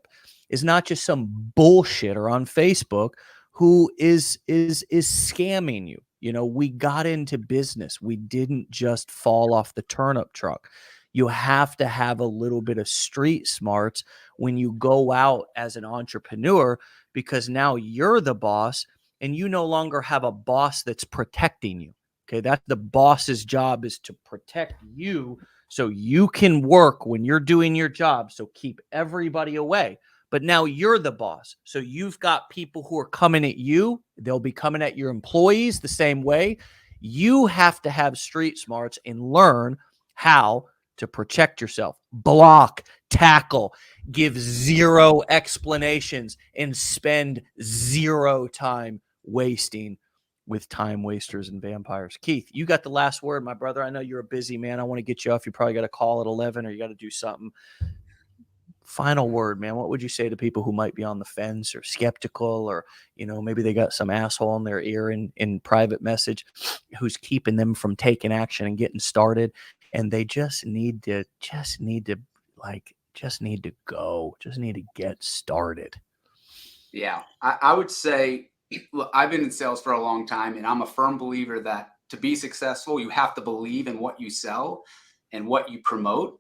is not just some bullshitter on Facebook who is scamming you. You know, we got into business. We didn't just fall off the turnip truck. You have to have a little bit of street smarts when you go out as an entrepreneur, because now you're the boss and you no longer have a boss that's protecting you. Okay, that's the boss's job, is to protect you so you can work when you're doing your job. So keep everybody away. But now you're the boss. So you've got people who are coming at you. They'll be coming at your employees the same way. You have to have street smarts and learn how to protect yourself. Block, tackle, give zero explanations, and spend zero time wasting with time wasters and vampires. Keith, you got the last word, my brother. I know you're a busy man. I want to get you off. You probably got a call at 11 or you got to do something. Final word, man. What would you say to people who might be on the fence or skeptical, or, you know, maybe they got some asshole in their ear in private message who's keeping them from taking action and getting started, and they just need to get started? Yeah, I would say, look, I've been in sales for a long time, and I'm a firm believer that to be successful, you have to believe in what you sell and what you promote,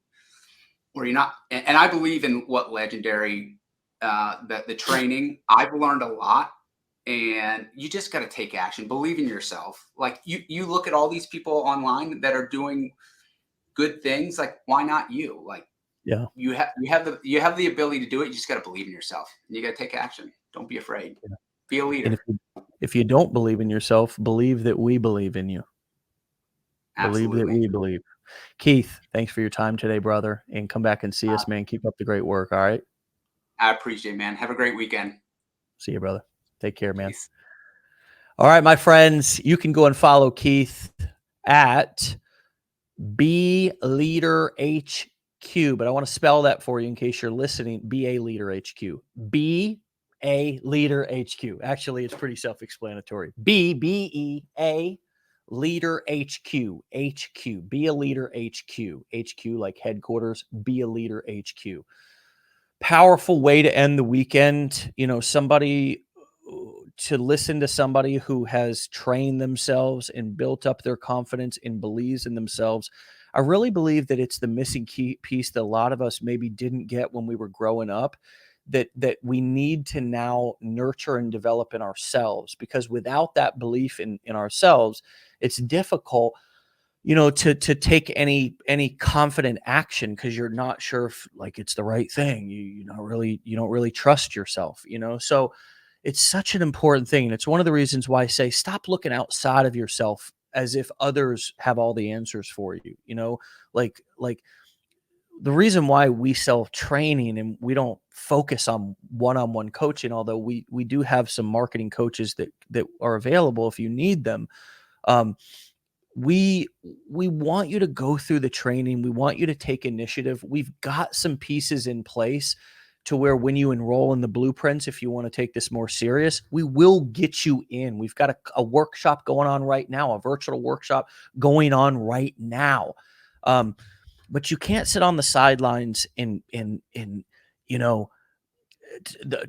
or you're not. And I believe in what legendary, the training. I've learned a lot, and you just got to take action. Believe in yourself. Like you look at all these people online that are doing good things. Like, why not you? Like, Yeah. you have the ability to do it. You just got to believe in yourself, and you got to take action. Don't be afraid. Be a And leader. if you don't believe in yourself, believe that we believe in you. Believe that Absolutely. we believe. Keith, thanks for your time today, brother. And come back and see Uh, us, man. Keep up the great work. All right. I appreciate it, man. Have a great weekend. See you, brother. Take care, man. Peace. All right, my friends. You can go and follow Keith at B Leader HQ, but I want to spell that for you in case you're listening. BA Leader HQ. BA Leader HQ. Actually, it's pretty self-explanatory. BEA Leader HQ. HQ. Be a Leader HQ. HQ like headquarters. Be a Leader HQ. Powerful way to end the weekend. You know, somebody to listen to somebody who has trained themselves and built up their confidence and believes in themselves. I really believe that it's the missing key piece that a lot of us maybe didn't get when we were growing up, that we need to now nurture and develop in ourselves, because without that belief in ourselves, it's difficult, you know, to take any confident action, because you're not sure if like it's the right thing. You don't really trust yourself, you know. So it's such an important thing, and it's one of the reasons why I say stop looking outside of yourself as if others have all the answers for you, you know. Like the reason why we sell training and we don't focus on one-on-one coaching, although we do have some marketing coaches that are available if you need them. um, we want you to go through the training. We want you to take initiative. We've got some pieces in place to where when you enroll in the blueprints, if you want to take this more serious, we will get you in. We've got a workshop going on right now, a virtual workshop going on right now. But you can't sit on the sidelines and you know,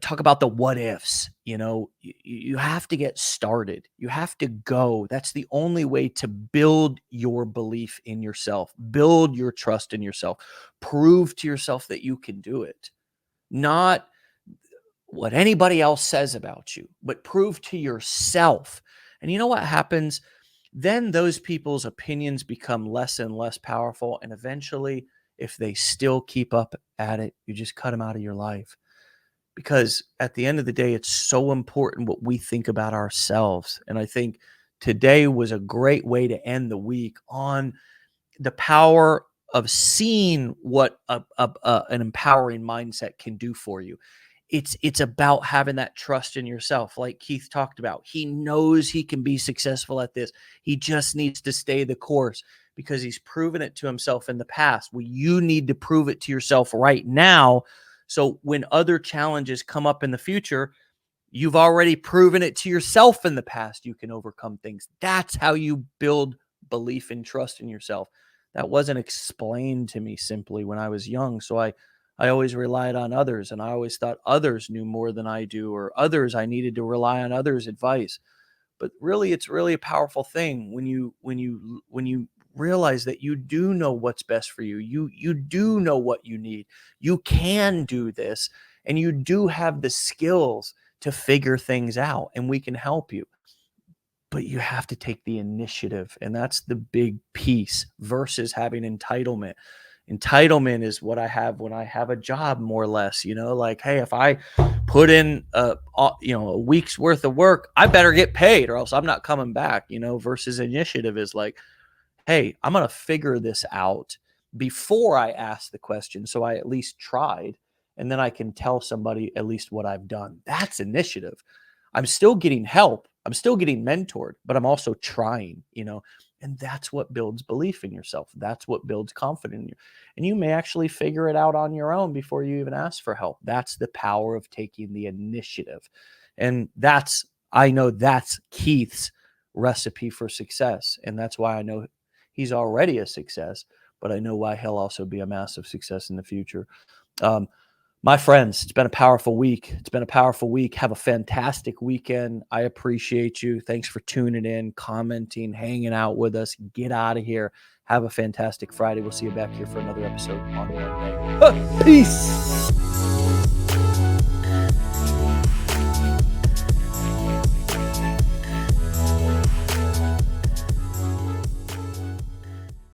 talk about the what ifs. You know, you have to get started. You have to go. That's the only way to build your belief in yourself, build your trust in yourself, prove to yourself that you can do it. not what anybody else says about you, but prove to yourself. And you know what happens? Then those people's opinions become less and less powerful. And eventually, if they still keep up at it, you just cut them out of your life. Because at the end of the day, it's so important what we think about ourselves. And I think today was a great way to end the week on the power of seeing what an empowering mindset can do for you. It's about having that trust in yourself, like Keith talked about. He knows he can be successful at this. He just needs to stay the course because he's proven it to himself in the past. Well, you need to prove it to yourself right now. So when other challenges come up in the future, you've already proven it to yourself in the past. You can overcome things. That's how you build belief and trust in yourself. That wasn't explained to me simply when I was young. So I always relied on others, and I always thought others knew more than I do, or I needed to rely on others' advice. But really, it's really a powerful thing when you realize that you do know what's best for you. You do know what you need. You can do this, and you do have the skills to figure things out, and we can help you. But you have to take the initiative, and that's the big piece versus having entitlement. Entitlement is what I have when I have a job, more or less, like, hey, if I put in a week's worth of work, I better get paid or else I'm not coming back, versus initiative is like, hey, I'm going to figure this out before I ask the question. So I at least tried, and then I can tell somebody at least what I've done. That's initiative. I'm still getting help. I'm still getting mentored, but I'm also trying, and that's what builds belief in yourself. That's what builds confidence in you. And you may actually figure it out on your own before you even ask for help. That's the power of taking the initiative. And I know that's Keith's recipe for success. And that's why I know he's already a success, but I know why he'll also be a massive success in the future. Um, my friends, it's been a powerful week. It's been a powerful week. Have a fantastic weekend. I appreciate you. Thanks for tuning in, commenting, hanging out with us. Get out of here. Have a fantastic Friday. We'll see you back here for another episode on Monday. Peace.